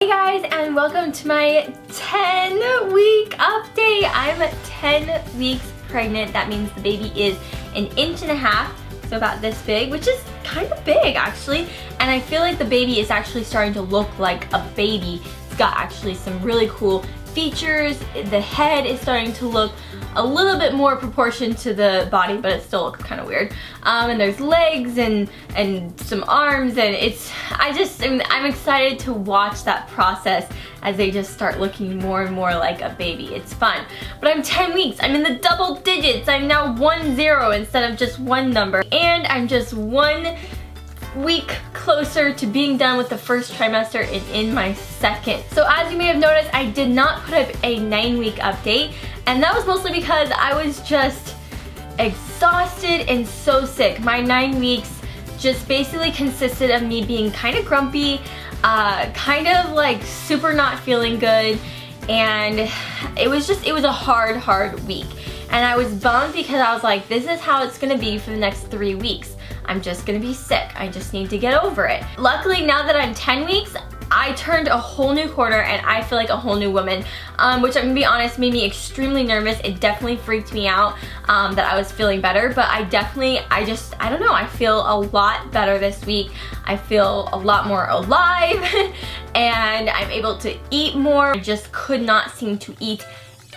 Hey guys, and welcome to my 10-week update. I'm 10 weeks pregnant. That means the baby is 1.5 inches, so about this big, which is kind of big actually. And I feel like the baby is actually starting to look like a baby. It's got actually some really cool features. The head is starting to look a little bit more proportioned to the body, but it still looks kind of weird. And there's legs and some arms, and I'm excited to watch that process as they just start looking more and more like a baby. It's fun. But I'm 10 weeks. I'm in the double digits. I'm now 1-0 instead of just one number. And I'm just 1 week closer to being done with the first trimester and in my second. So as you may have noticed, I did not put up a 9-week update, and that was mostly because I was just exhausted and so sick. My 9 weeks just basically consisted of me being kind of grumpy, kind of like super not feeling good, and it was a hard week. And I was bummed because I was like, this is how it's gonna be for the next 3 weeks. I'm just gonna be sick. I just need to get over it. Luckily, now that I'm 10 weeks, I turned a whole new corner and I feel like a whole new woman, which I'm gonna be honest, made me extremely nervous. It definitely freaked me out that I was feeling better, but I don't know, I feel a lot better this week. I feel a lot more alive and I'm able to eat more. I just could not seem to eat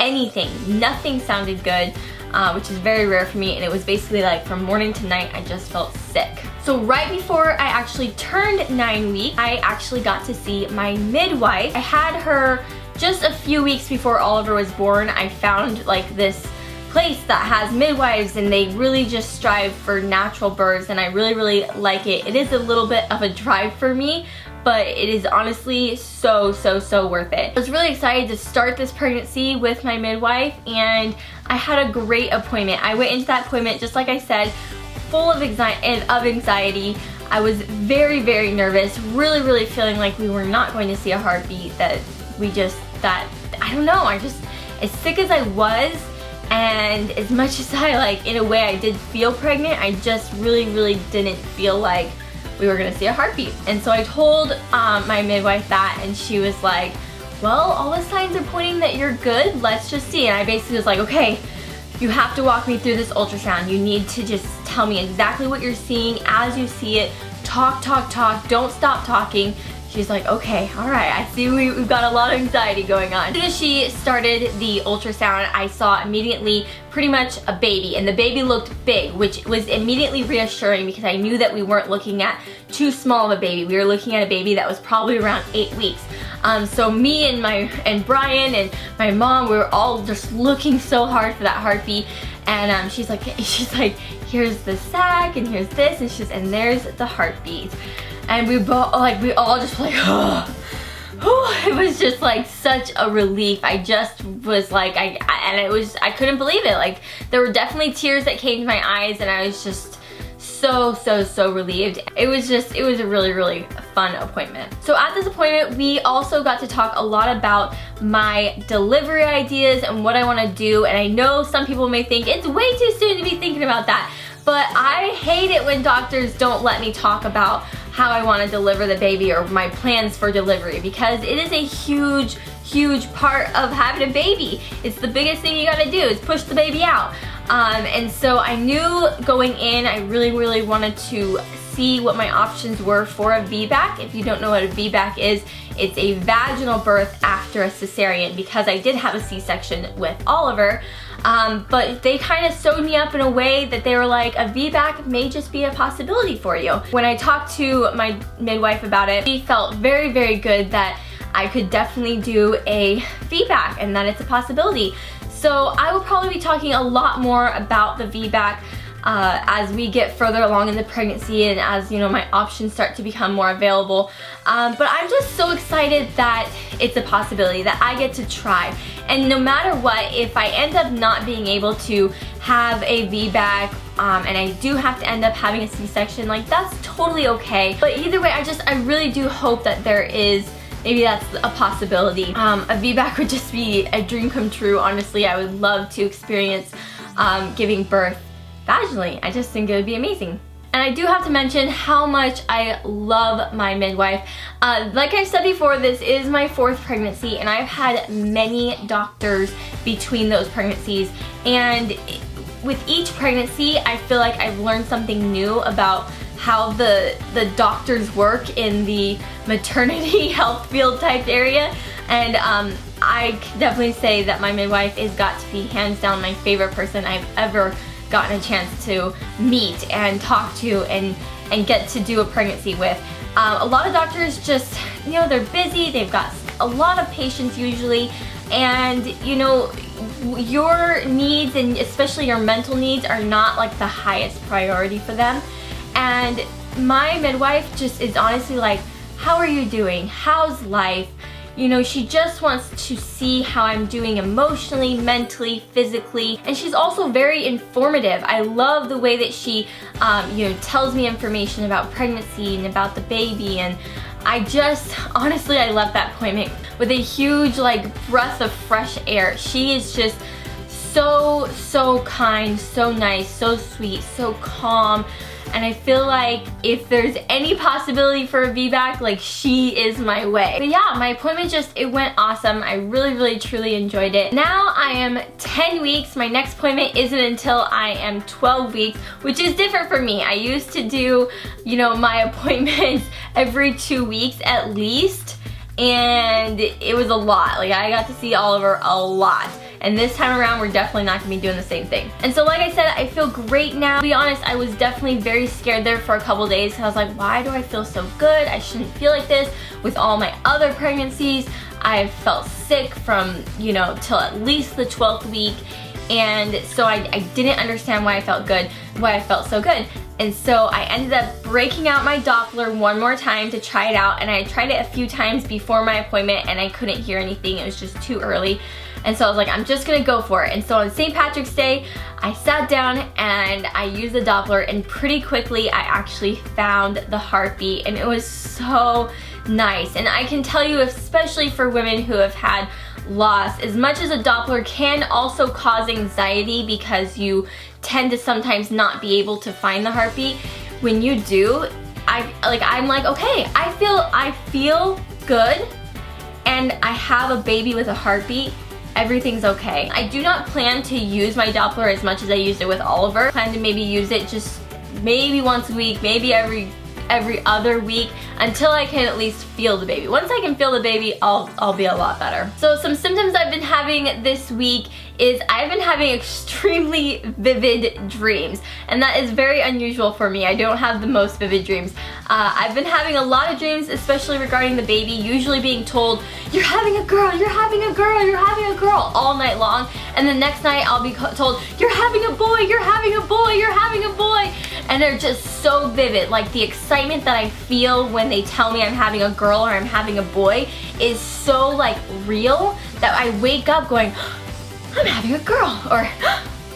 anything. Nothing sounded good. Which is very rare for me, and it was basically like from morning to night I just felt sick. So right before I actually turned 9 weeks, I actually got to see my midwife. I had her just a few weeks before Oliver was born. I found like this place that has midwives, and they really just strive for natural births, and I really like it. It is a little bit of a drive for me, but it is honestly so worth it. I was really excited to start this pregnancy with my midwife, and I had a great appointment. I went into that appointment, just like I said, full of anxiety. I was very nervous, really feeling like we were not going to see a heartbeat, I don't know, as sick as I was, and as much as in a way I did feel pregnant, I just really didn't feel like we were gonna see a heartbeat. And so I told my midwife that, and she was like, well, all the signs are pointing that you're good, let's just see. And I basically was like, okay, you have to walk me through this ultrasound. You need to just tell me exactly what you're seeing as you see it. Talk, don't stop talking. She's like, okay, all right, I see we've got a lot of anxiety going on. As soon as she started the ultrasound, I saw immediately pretty much a baby, and the baby looked big, which was immediately reassuring because I knew that we weren't looking at too small of a baby. We were looking at a baby that was probably around 8 weeks. So me and Brian and my mom, we were all just looking so hard for that heartbeat. And she's like, here's the sac, and here's this, and there's the heartbeat. And we all just like, oh. It was just like such a relief. I just was like, I couldn't believe it. Like, there were definitely tears that came to my eyes, and I was just so relieved. It was a really fun appointment. So at this appointment, we also got to talk a lot about my delivery ideas and what I want to do. And I know some people may think it's way too soon to be thinking about that, but I hate it when doctors don't let me talk about how I want to deliver the baby or my plans for delivery, because it is a huge part of having a baby. It's the biggest thing you gotta do is push the baby out. And so I knew going in, I really wanted to see what my options were for a VBAC. If you don't know what a VBAC is, it's a vaginal birth after a cesarean, because I did have a C-section with Oliver. But they kind of sewed me up in a way that they were like, a VBAC may just be a possibility for you. When I talked to my midwife about it, she felt very good that I could definitely do a VBAC and that it's a possibility. So I will probably be talking a lot more about the VBAC as we get further along in the pregnancy, and as my options start to become more available. But I'm just so excited that it's a possibility, that I get to try. And no matter what, if I end up not being able to have a VBAC, and I do have to end up having a C-section, like, that's totally okay. But either way, I really do hope that there is, maybe that's a possibility. A VBAC would just be a dream come true. Honestly, I would love to experience giving birth vaginally. I just think it would be amazing. And I do have to mention how much I love my midwife. Like I said before, this is my 4th pregnancy, and I've had many doctors between those pregnancies. And with each pregnancy, I feel like I've learned something new about how the doctors work in the maternity health field type area. And I can definitely say that my midwife has got to be hands down my favorite person I've ever gotten a chance to meet and talk to and get to do a pregnancy with. A lot of doctors just, you know, they're busy, they've got a lot of patients usually, and you know, your needs and especially your mental needs are not like the highest priority for them. And my midwife just is honestly like, how are you doing? How's life? You know, she just wants to see how I'm doing emotionally, mentally, physically, and she's also very informative. I love the way that she, you know, tells me information about pregnancy and about the baby, and I just, honestly, I left that appointment with a huge, like, breath of fresh air. She is just so kind, so nice, so sweet, so calm. And I feel like if there's any possibility for a VBAC, like, she is my way. But yeah, my appointment it went awesome. I really truly enjoyed it. Now I am 10 weeks. My next appointment isn't until I am 12 weeks, which is different for me. I used to do, you know, my appointments every 2 weeks at least, and it was a lot. Like, I got to see Oliver a lot. And this time around, we're definitely not gonna be doing the same thing. And so like I said, I feel great now. To be honest, I was definitely very scared there for a couple days. I was like, why do I feel so good? I shouldn't feel like this. With all my other pregnancies, I felt sick from, you know, till at least the 12th week. And so I didn't understand why I felt good, why I felt so good. And so I ended up breaking out my Doppler one more time to try it out. And I tried it a few times before my appointment and I couldn't hear anything. It was just too early. And so I was like, I'm just gonna go for it. And so on St. Patrick's Day, I sat down and I used the Doppler, and pretty quickly I actually found the heartbeat, and it was so nice. And I can tell you, especially for women who have had loss, as much as a Doppler can also cause anxiety because you tend to sometimes not be able to find the heartbeat, when you do, I'm like, okay, I feel good, and I have a baby with a heartbeat. Everything's okay. I do not plan to use my Doppler as much as I used it with Oliver. I plan to maybe use it just maybe once a week, maybe every other week, until I can at least feel the baby. Once I can feel the baby, I'll be a lot better. So some symptoms I've been having this week is I've been having extremely vivid dreams, and that is very unusual for me. I don't have the most vivid dreams. I've been having a lot of dreams, especially regarding the baby, usually being told, you're having a girl, you're having a girl, you're having a girl, all night long. And the next night I'll be told, you're having a boy, you're having a boy, you're having a boy. And they're just so vivid. Like, the excitement that I feel when they tell me I'm having a girl or I'm having a boy is so, like, real that I wake up going, I'm having a girl, or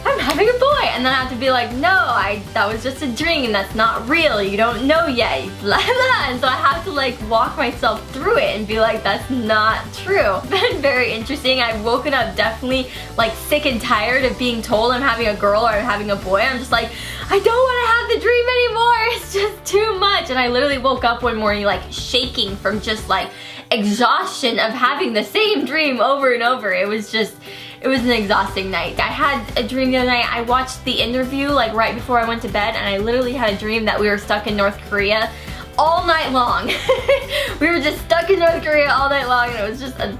I'm having a boy, and then I have to be like, no, that was just a dream, that's not real, you don't know yet, blah blah. And so I have to like walk myself through it and be like, that's not true. It's been very interesting. I've woken up definitely like sick and tired of being told I'm having a girl or I'm having a boy. I'm just like, I don't want to have the dream anymore, it's just too much. And I literally woke up one morning like shaking from just like exhaustion of having the same dream over and over. It was an exhausting night. I had a dream the other night. I watched the interview like right before I went to bed, and I literally had a dream that we were stuck in North Korea all night long. We were just stuck in North Korea all night long, and it was just a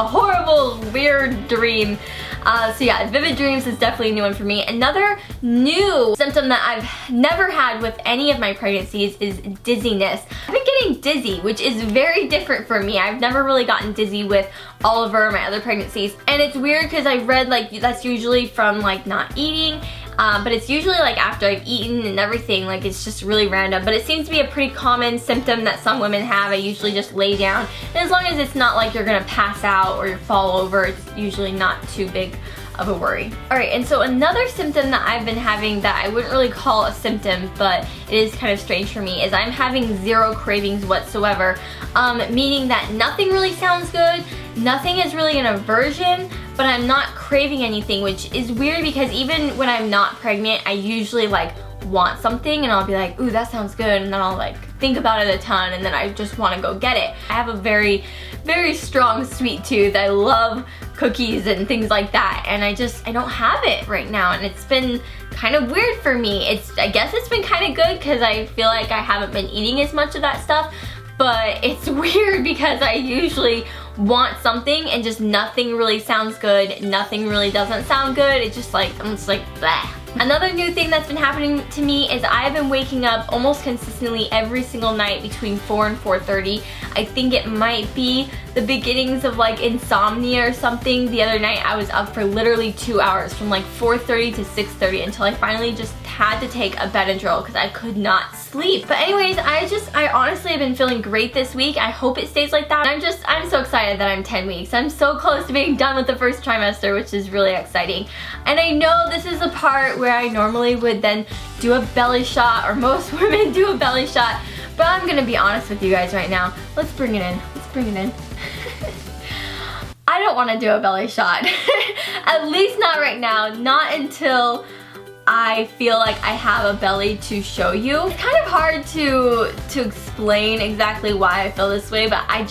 horrible, weird dream. So yeah, vivid dreams is definitely a new one for me. Another new symptom that I've never had with any of my pregnancies is dizziness. I've been getting dizzy, which is very different for me. I've never really gotten dizzy with Oliver, my other pregnancies. And it's weird because I read like that's usually from like not eating. But it's usually like after I've eaten and everything, like it's just really random. But it seems to be a pretty common symptom that some women have. I usually just lay down, and as long as it's not like you're gonna pass out or fall over, it's usually not too big of a worry. Alright, and so another symptom that I've been having that I wouldn't really call a symptom, but it is kind of strange for me, is I'm having zero cravings whatsoever. Meaning that nothing really sounds good, nothing is really an aversion, but I'm not craving anything, which is weird because even when I'm not pregnant, I usually like want something and I'll be like, ooh, that sounds good, and then I'll like think about it a ton and then I just want to go get it. I have a very, very strong sweet tooth. I love cookies and things like that, and I don't have it right now, and it's been kind of weird for me. I guess it's been kind of good because I feel like I haven't been eating as much of that stuff, but it's weird because I usually want something and just nothing really sounds good, nothing really doesn't sound good. It's just like, I'm just like, blah. Another new thing that's been happening to me is I've been waking up almost consistently every single night between 4 and 4:30. I think it might be the beginnings of like insomnia or something. The other night I was up for literally 2 hours from like 4:30 to 6:30 until I finally just had to take a Benadryl because I could not sleep. But anyways, I honestly have been feeling great this week. I hope it stays like that. I'm so excited that I'm 10 weeks. I'm so close to being done with the first trimester, which is really exciting. And I know this is the part where I normally would then do a belly shot, or most women do a belly shot, but I'm gonna be honest with you guys right now. Let's bring it in. Let's bring it in. I don't want to do a belly shot. At least not right now. Not until I feel like I have a belly to show you. It's kind of hard to explain exactly why I feel this way, but I'm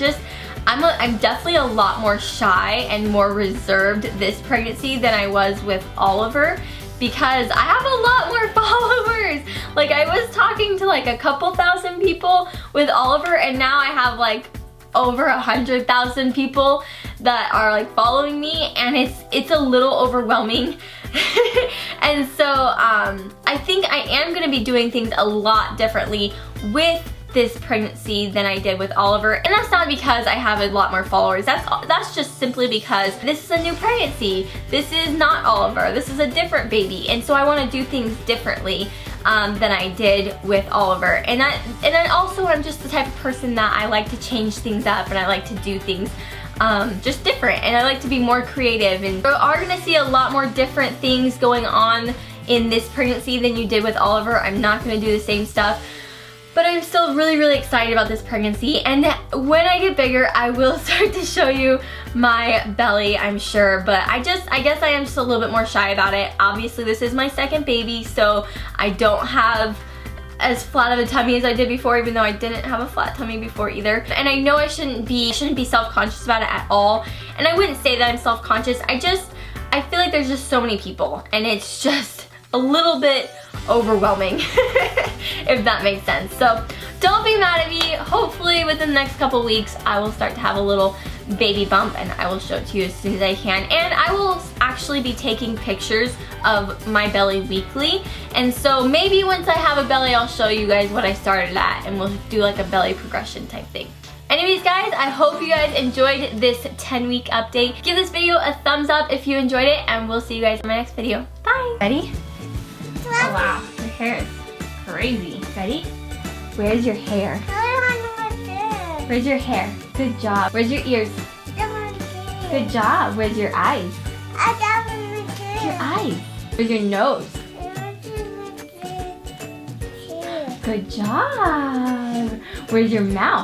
definitely a lot more shy and more reserved this pregnancy than I was with Oliver, because I have a lot more followers. Like, I was talking to like a couple thousand people with Oliver, and now I have like over 100,000 people that are like following me, and it's a little overwhelming. And so I think I am gonna be doing things a lot differently with this pregnancy than I did with Oliver, and that's not because I have a lot more followers. That's just simply because this is a new pregnancy. This is not Oliver. This is a different baby, and so I want to do things differently than I did with Oliver. And then also I'm just the type of person that I like to change things up, and I like to do things just different, and I like to be more creative. And you are gonna see a lot more different things going on in this pregnancy than you did with Oliver. I'm not gonna do the same stuff. But I'm still really, really excited about this pregnancy, and when I get bigger, I will start to show you my belly, I'm sure. But I guess I am just a little bit more shy about it. Obviously, this is my second baby, so I don't have as flat of a tummy as I did before, even though I didn't have a flat tummy before either. And I know I shouldn't be self-conscious about it at all. And I wouldn't say that I'm self-conscious. I feel like there's just so many people, and it's just a little bit overwhelming, if that makes sense. So don't be mad at me. Hopefully within the next couple weeks I will start to have a little baby bump, and I will show it to you as soon as I can. And I will actually be taking pictures of my belly weekly, and so maybe once I have a belly I'll show you guys what I started at, and we'll do like a belly progression type thing. Anyways guys, I hope you guys enjoyed this 10-week update. Give this video a thumbs up if you enjoyed it, and we'll see you guys in my next video. Bye! Ready? Oh wow, your hair is crazy. Ready? Where's your hair? Where's your hair? Good job. Where's your ears? Good job. Where's your eyes? Your eyes. Where's your nose? Good job. Where's your mouth?